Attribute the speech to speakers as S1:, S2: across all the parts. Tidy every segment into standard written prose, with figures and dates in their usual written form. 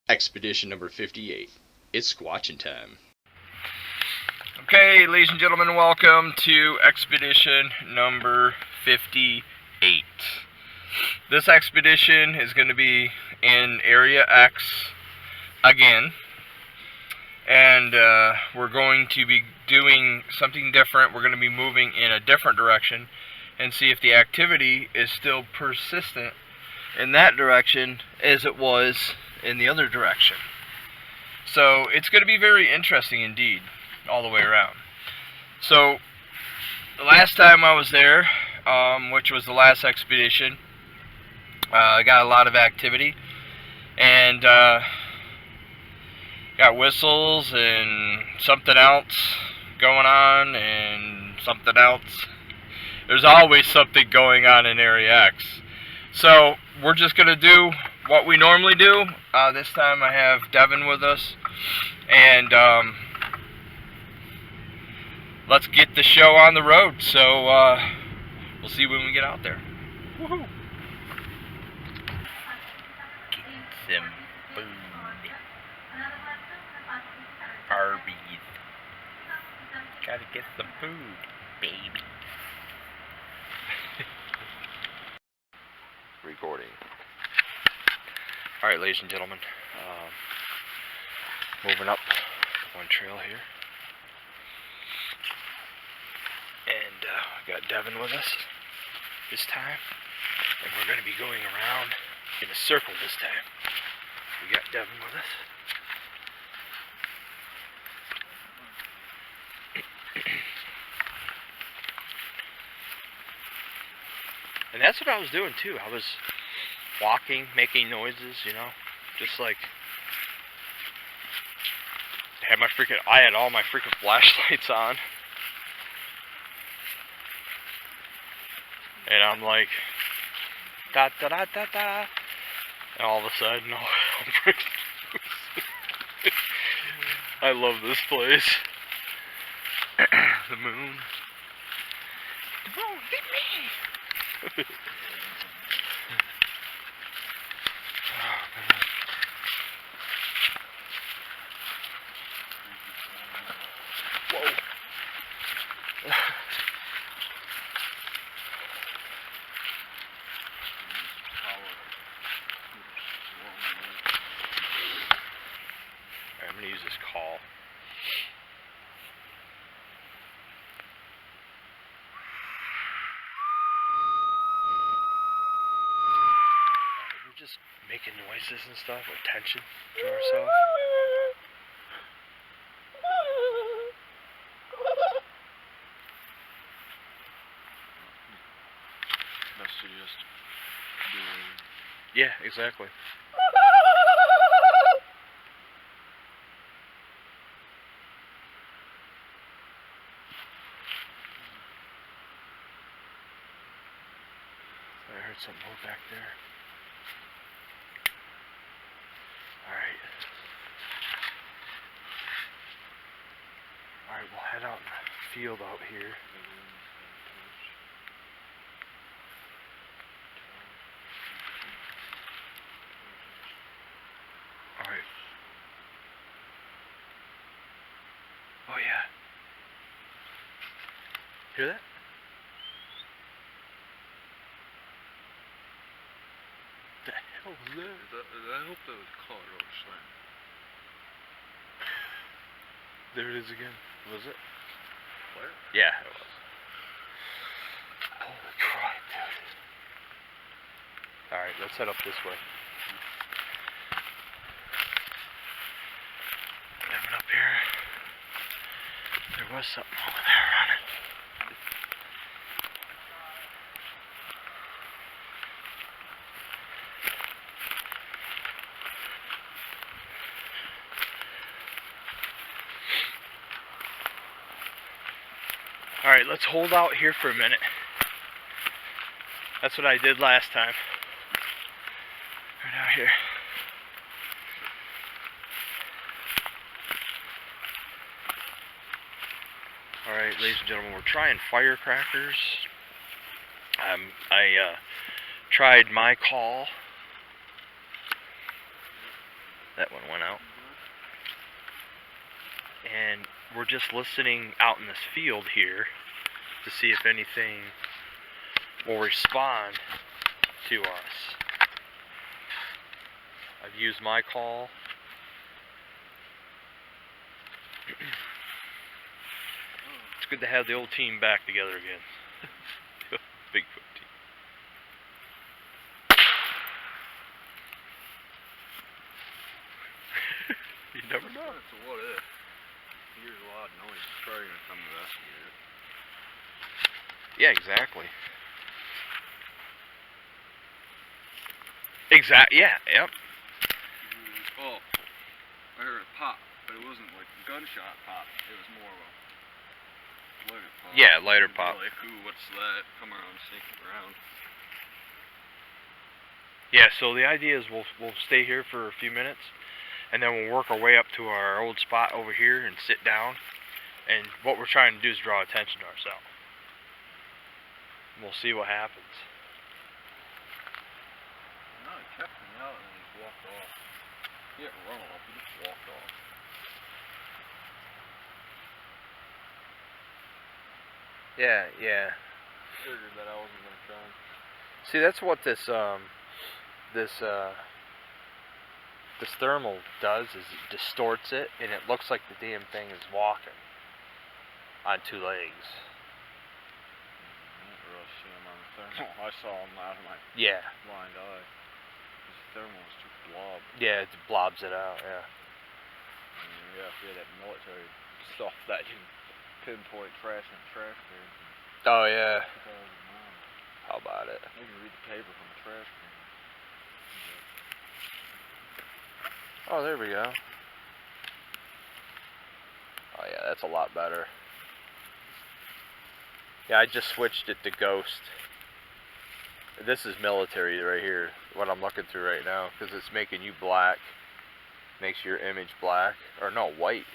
S1: Expedition number 58. It's squatching time.
S2: Okay, ladies and gentlemen, welcome to expedition number 58. This expedition is going to be in Area X again, and we're going to be doing something different. We're going to be moving in a different direction and see if the activity is still persistent in that direction as it was in the other direction. So it's going to be very interesting indeed, all the way around. So the last time I was there, which was the last expedition, I got a lot of activity, and got whistles and something else going on and something else. There's always something going on in Area X. So we're just going to do what we normally do. This time I have Devin with us, and let's get the show on the road. So we'll see when we get out there. Woohoo! Get some food. Arby's. Gotta get some food, baby. Recording. Alright, ladies and gentlemen, moving up one trail here, and we got Devin with us this time, and we're going to be going around in a circle this time. We got Devin with us. And that's what I was doing too. I was walking, making noises, you know, just like I had all my freaking flashlights on, and I'm like da da da da da, and all of a sudden, I'm freaking I love this place. The moon. The moon, hit me. Whoa. I'm going to use this call. We're just making noises and stuff with tension to ourselves. Yeah, exactly. I heard something move back there. Alright. Alright, we'll head out in the field out here. Alright. Oh yeah. Hear that? The hell was that?
S3: I hope that was caught or slam.
S2: There it is again. Was it?
S3: What?
S2: Yeah, it was. Holy crap, dude. Alright, let's head up this way. Coming up here. There was something over there running. Alright, let's hold out here for a minute. That's what I did last time. Right out here. Alright, ladies and gentlemen, we're trying firecrackers. I tried my call. That one went out. And we're just listening out in this field here to see if anything will respond to us. I've used my call. It's good to have the old team back together again. Bigfoot team. You never know.
S3: So what if? Here's a lot of noise. It's probably gonna come investigate it.
S2: Yeah, exactly. Yeah, yep.
S3: Oh, I heard a pop, but it wasn't like a gunshot pop. It was more of a lighter pop.
S2: Yeah, lighter pop.
S3: Like, ooh, what's that? Come around, sneaking around.
S2: Yeah, so the idea is we'll stay here for a few minutes, and then we'll work our way up to our old spot over here and sit down. And what we're trying to do is draw attention to ourselves. We'll see what happens.
S3: No, he kept me out and then he walked off. He didn't run off, he just walked off.
S2: Yeah.
S3: Figured that I wasn't gonna try.
S2: See, that's what this thermal does, is it distorts it, and it looks like the damn thing is walking on two legs.
S3: I didn't really see him on the thermal. I saw him out of my
S2: Yeah.
S3: blind eye. His thermal was too blob.
S2: Yeah, it blobs it out, yeah.
S3: Yeah, if you had that military stuff that you can pinpoint trash and trash cans.
S2: Oh, yeah.
S3: 2009.
S2: How about it?
S3: You can read the paper from a trash can.
S2: Oh, there we go. Oh, yeah, that's a lot better. Yeah, I just switched it to Ghost. This is military right here, what I'm looking through right now, because it's making you black. Makes your image black. Or no, white.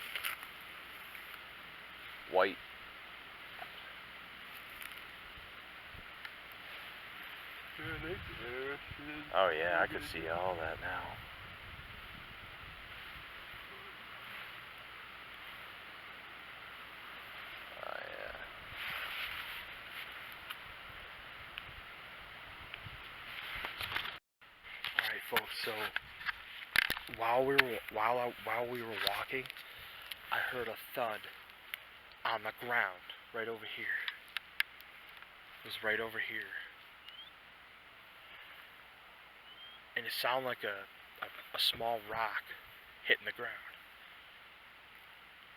S2: White. Oh yeah, I can see all that now. Oh yeah. Alright folks, so while we were walking, I heard a thud on the ground right over here. It was right over here. And it sounded like a small rock hitting the ground.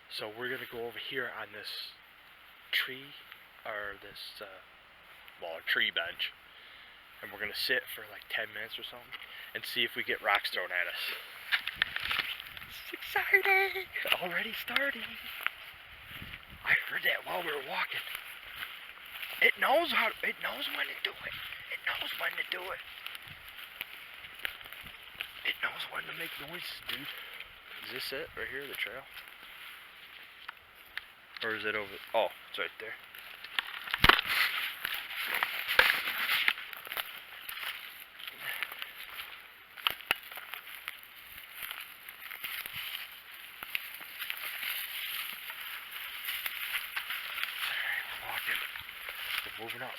S2: So we're gonna go over here on this tree, or this, a tree bench, and we're gonna sit for like 10 minutes or something, and see if we get rocks thrown at us. It's exciting! Already starting. I heard that while we were walking. It knows when to do it. It knows when to do it. It knows when to make noises, dude. Is this it? Right here, the trail? Or is it over? Oh, it's right there. Alright, we're walking. We're moving up.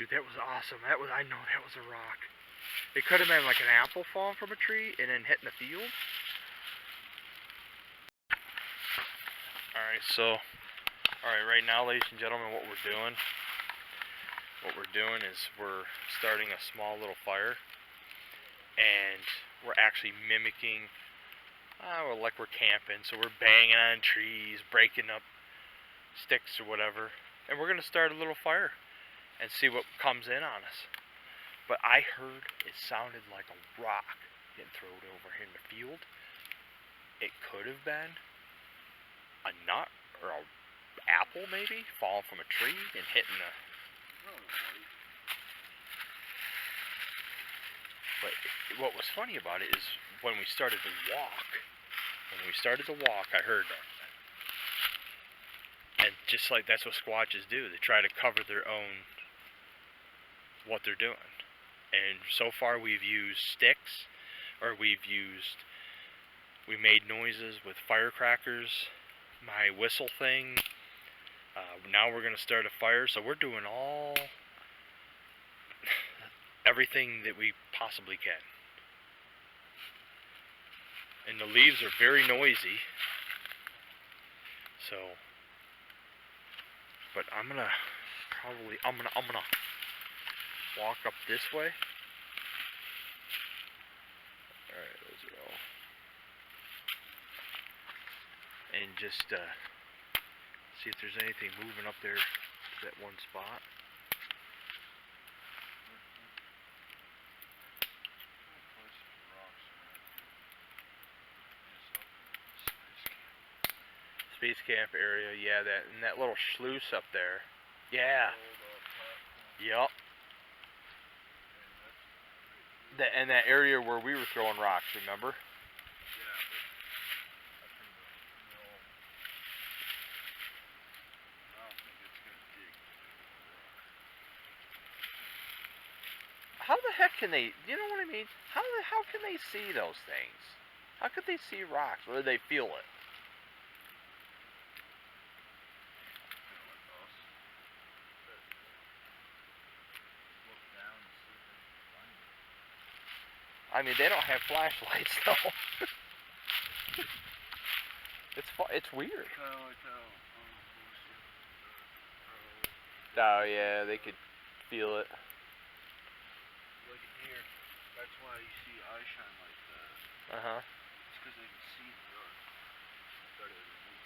S2: dude, that was awesome. I know that was a rock. It could have been like an apple falling from a tree and then hitting the field. Alright, right now, ladies and gentlemen, what we're doing is we're starting a small little fire, and we're actually mimicking, like we're camping, so we're banging on trees, breaking up sticks or whatever, and we're going to start a little fire and see what comes in on us. But I heard it sounded like a rock getting thrown over here in the field. It could have been a nut or a apple maybe falling from a tree and hitting the... But what was funny about it is when we started to walk, I heard that. And just like that's what squatches do, they try to cover their own, what they're doing. And so far we've used sticks, or we made noises with firecrackers, my whistle thing. Now we're going to start a fire, so we're doing everything that we possibly can. And the leaves are very noisy, so, but I'm gonna walk up this way. Alright, those are all. And just see if there's anything moving up there to that one spot. Space camp area, yeah, that little sluice up there. Yeah. Yup. And that area where we were throwing rocks, remember? How the heck can they, you know what I mean? How can they see those things? How could they see rocks? Or do they feel it? I mean, they don't have flashlights though. It's weird. Oh yeah, they could feel it.
S3: Look here. That's why you see eye shine like that.
S2: Uh-huh.
S3: It's because they can see the dark better than we can.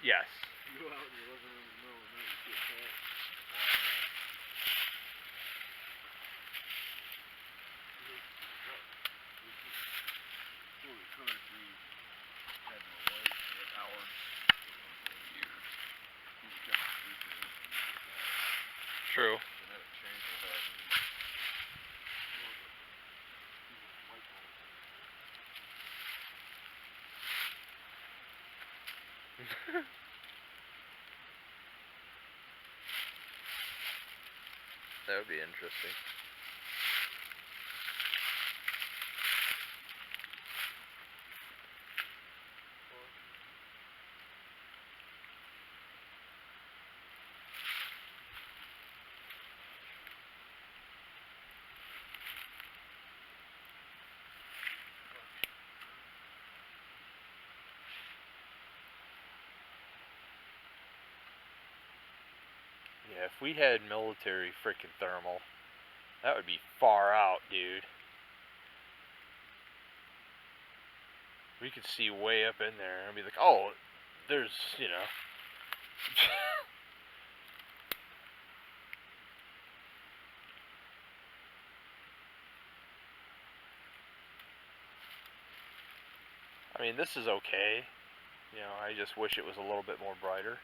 S2: Yes.
S3: You go out and you're living in the middle of the night, you get that. Before we could, we had no light for the hours for years. We kept the sleeping open.
S2: True.
S3: And then it changed with that.
S2: That would be interesting. Yeah, if we had military freaking thermal, that would be far out, dude. We could see way up in there and be like, oh, there's, you know. I mean, this is okay. You know, I just wish it was a little bit more brighter.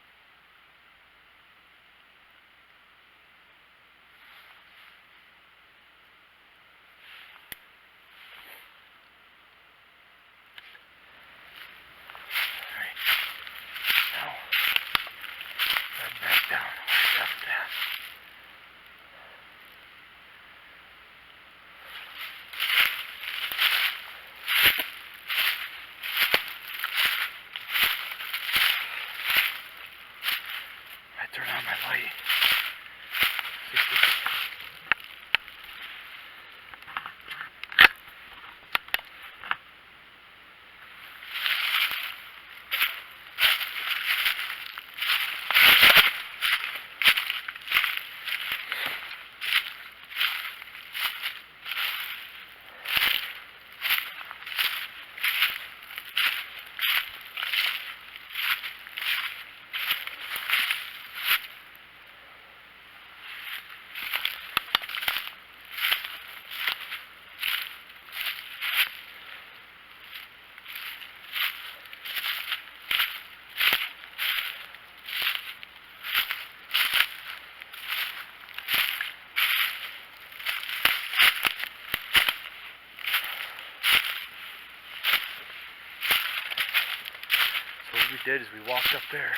S2: we did is we walked up there,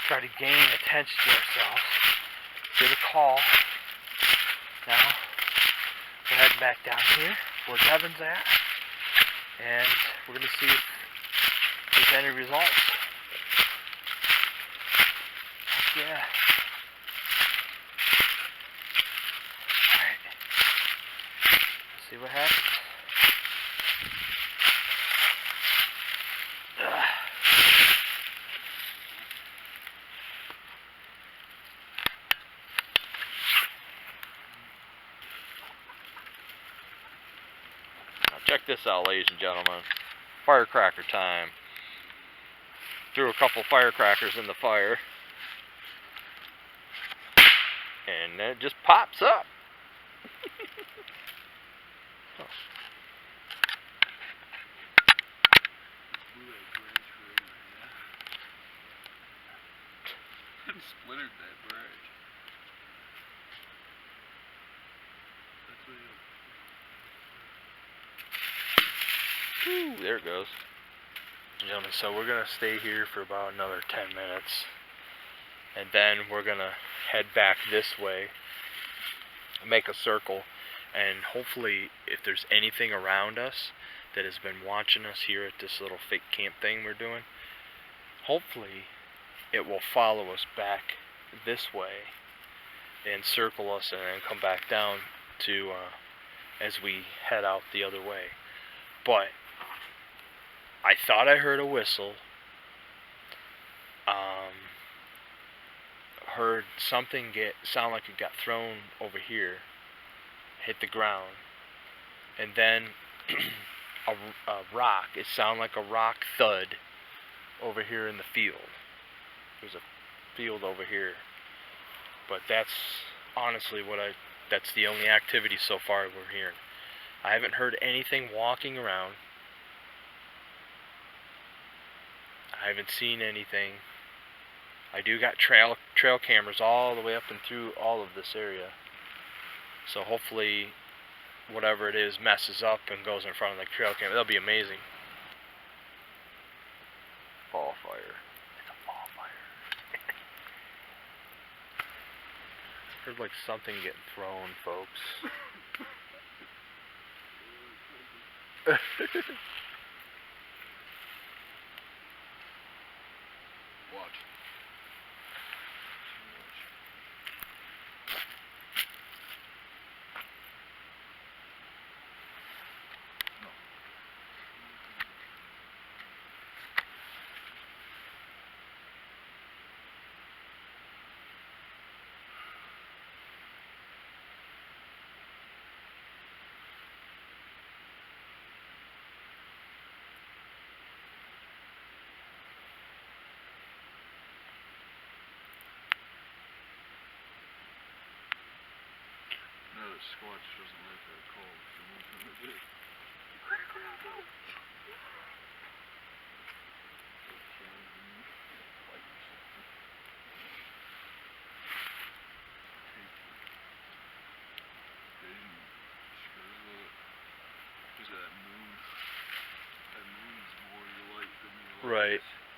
S2: tried to gain attention to ourselves, did a call. Now we're heading back down here where Devin's at, and we're gonna see if there's any results. Heck yeah. Alright. Let's see what happens. Check this out, ladies and gentlemen. Firecracker time. Threw a couple firecrackers in the fire. And it just pops up.
S3: Splintered that branch. That's what
S2: Woo, there it goes. Gentlemen, so we're going to stay here for about another 10 minutes. And then we're going to head back this way. Make a circle. And hopefully, if there's anything around us that has been watching us here at this little fake camp thing we're doing, hopefully it will follow us back this way and circle us and then come back down to as we head out the other way. But I thought I heard a whistle. Heard something sound like it got thrown over here, hit the ground, and then a rock. It sounded like a rock thud over here in the field. There's a field over here, but that's honestly that's the only activity so far we're hearing. I haven't heard anything walking around. I haven't seen anything. I do got trail cameras all the way up and through all of this area, so hopefully whatever it is messes up and goes in front of the trail camera. That'll be amazing. Fall fire. Heard like something getting thrown, folks.
S3: Watch. No, the Squatch doesn't like that cold. The one thing it did.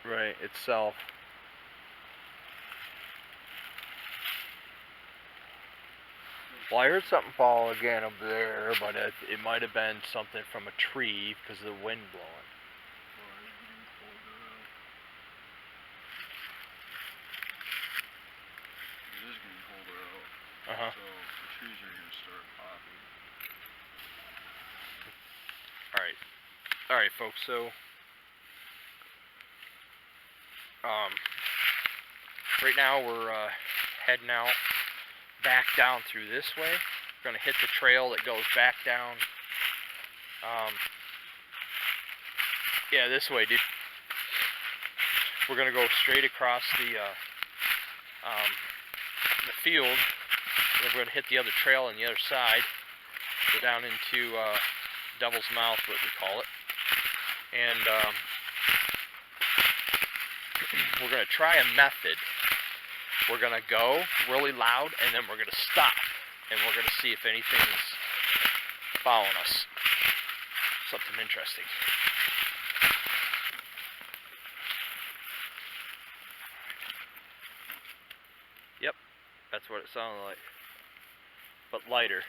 S2: Right, itself. Well, I heard something fall again up there, but it might have been something from a tree because of the wind blowing.
S3: It is getting colder out.
S2: Uh-huh.
S3: So the trees are going to start popping.
S2: Alright, folks, so right now we're heading out back down through this way. We're going to hit the trail that goes back down. Yeah, this way, dude. We're going to go straight across the field. And we're going to hit the other trail on the other side. Go down into Devil's Mouth, what we call it. And we're going to try a method. We're going to go really loud, and then we're going to stop. And we're going to see if anything is following us. Something interesting. That's what it sounded like. But lighter.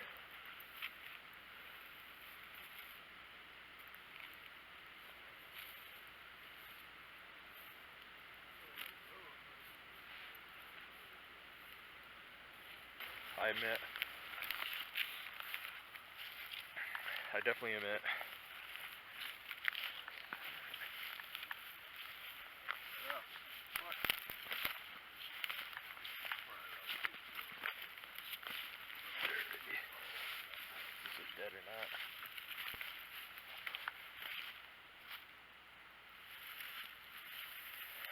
S2: I admit. I definitely admit. Is it dead or not?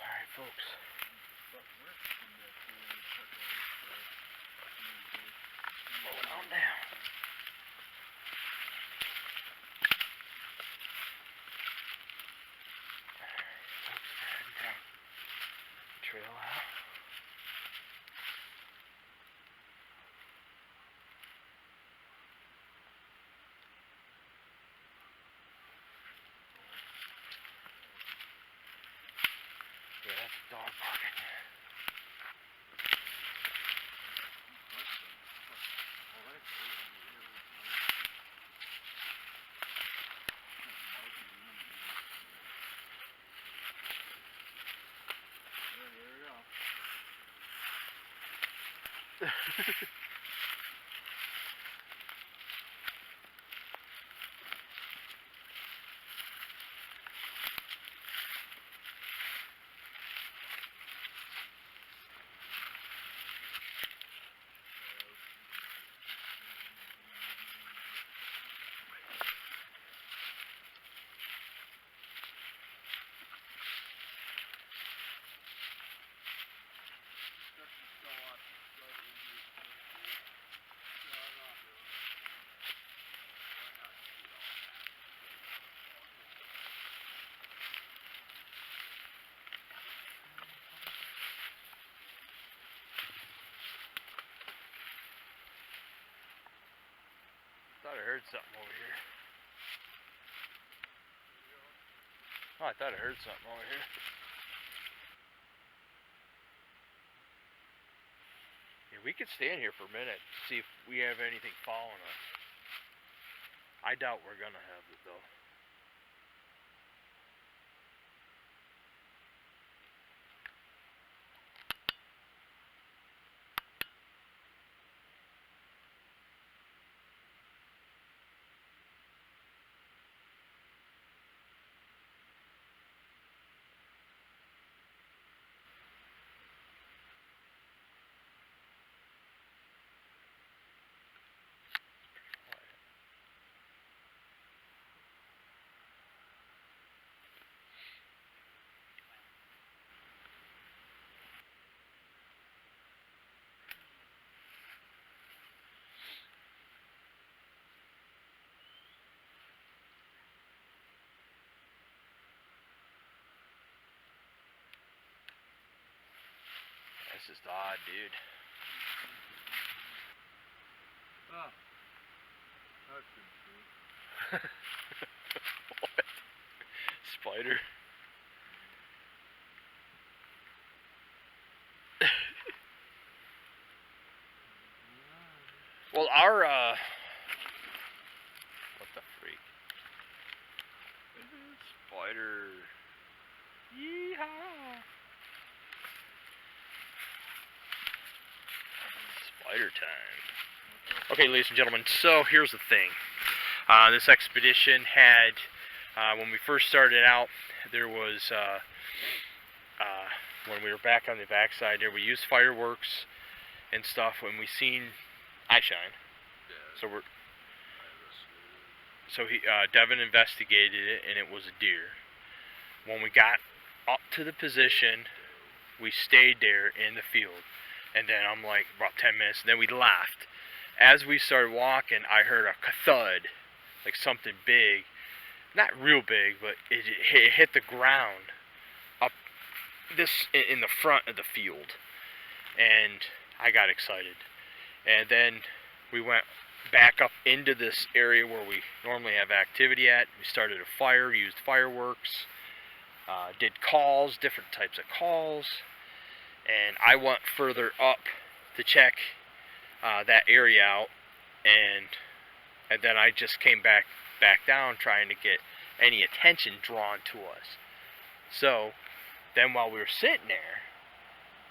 S2: Alright, folks. Rolling on down. Folks, we're heading down the trail out. Yeah, that's a dog barking. Thought I heard something over here. Oh, I thought I heard something over here. Yeah, we could stand here for a minute, see if we have anything following us. I doubt we're gonna have it though. This is odd, dude.
S3: Oh. That's good.
S2: What? Spider? Well, our, what the freak? Spider. Yeehaw! Spider time. Okay, ladies and gentlemen, so here's the thing. This expedition had, when we first started out, there was, when we were back on the backside there, we used fireworks and stuff when we seen eye shine. Yeah. So Devin investigated it, and it was a deer. When we got up to the position, we stayed there in the field, and then I'm like about 10 minutes, and then we left. As we started walking, I heard a thud, like something big, not real big, but it hit the ground up this in the front of the field, and I got excited. And then we went back up into this area where we normally have activity at. We started a fire, used fireworks, did calls, different types of calls, and I went further up to check that area out, and then I just came back down trying to get any attention drawn to us. So then while we were sitting there,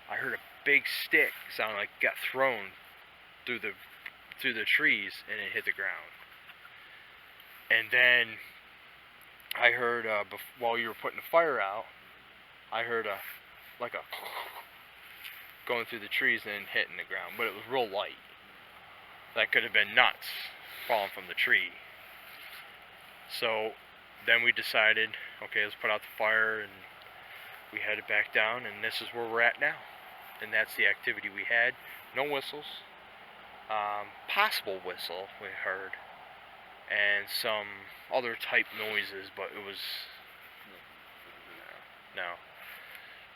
S2: I heard a big stick sound like it got thrown through the trees, and it hit the ground. And then I heard while you were putting the fire out, I heard a going through the trees and hitting the ground, but it was real light. That could have been nuts falling from the tree. So then we decided, okay, let's put out the fire, and we headed back down, and this is where we're at now. And that's the activity we had. No whistles. Possible whistle we heard, and some other type noises, but it was no.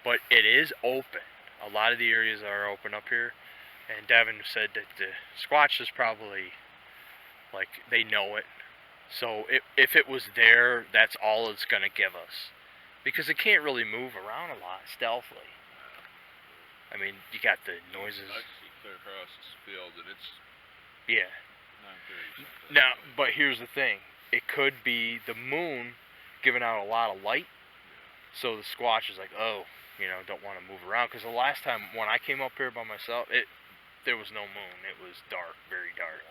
S2: But it is open. A lot of the areas are open up here, and Devin said that the Squatch is probably, like, they know it. So if it was there, that's all it's gonna give us, because it can't really move around a lot stealthily. I mean, you got the noises.
S3: I see clear across this field, and it's
S2: Yeah.
S3: 9:30 something.
S2: Now, but here's the thing. It could be the moon giving out a lot of light, so the Squatch is like, oh, don't want to move around. Because the last time when I came up here by myself, there was no moon. It was dark, very dark.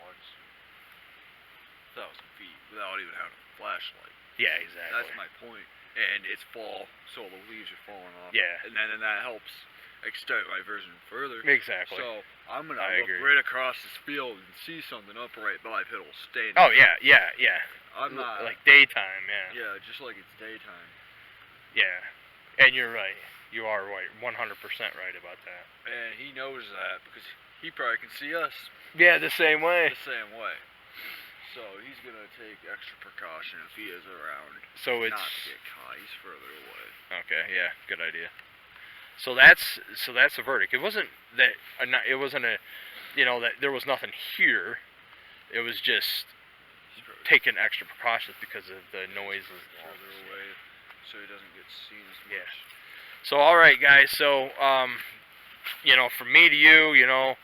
S3: 1,000 feet without even having a flashlight.
S2: Yeah, exactly.
S3: That's my point. And it's fall, so the leaves are falling off.
S2: Yeah.
S3: And that helps extend my version further.
S2: Exactly.
S3: So I'm gonna
S2: I
S3: look
S2: agree.
S3: right across this field and see something up right by Piddle standing.
S2: Oh, yeah.
S3: I'm not
S2: like daytime, yeah.
S3: Yeah, just like it's daytime.
S2: Yeah. And you're right. You are right. 100% right about that.
S3: And he knows that because he probably can see us
S2: Yeah, the same way.
S3: the same way. So he's gonna take extra precaution if he is around.
S2: So it's
S3: Not to get caught. He's further away.
S2: okay. Yeah, good idea. So that's the verdict. It wasn't that that there was nothing here. It was just
S3: He's probably
S2: taking extra precautions because of the noises.
S3: further away, so he doesn't get seen as much.
S2: Yeah. So all right, guys. So from me to you,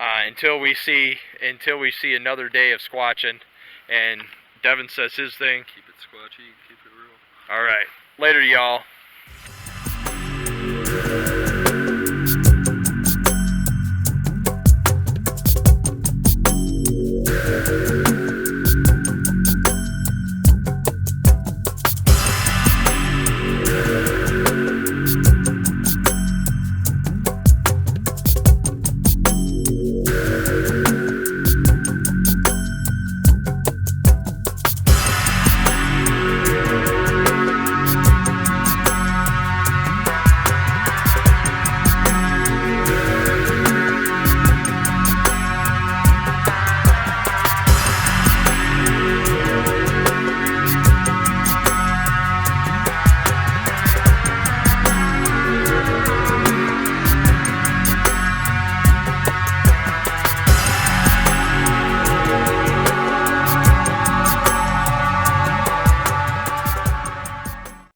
S2: until we see another day of squatching, and Devin says his thing.
S3: Keep it squatchy, keep it real.
S2: All right. Later, y'all.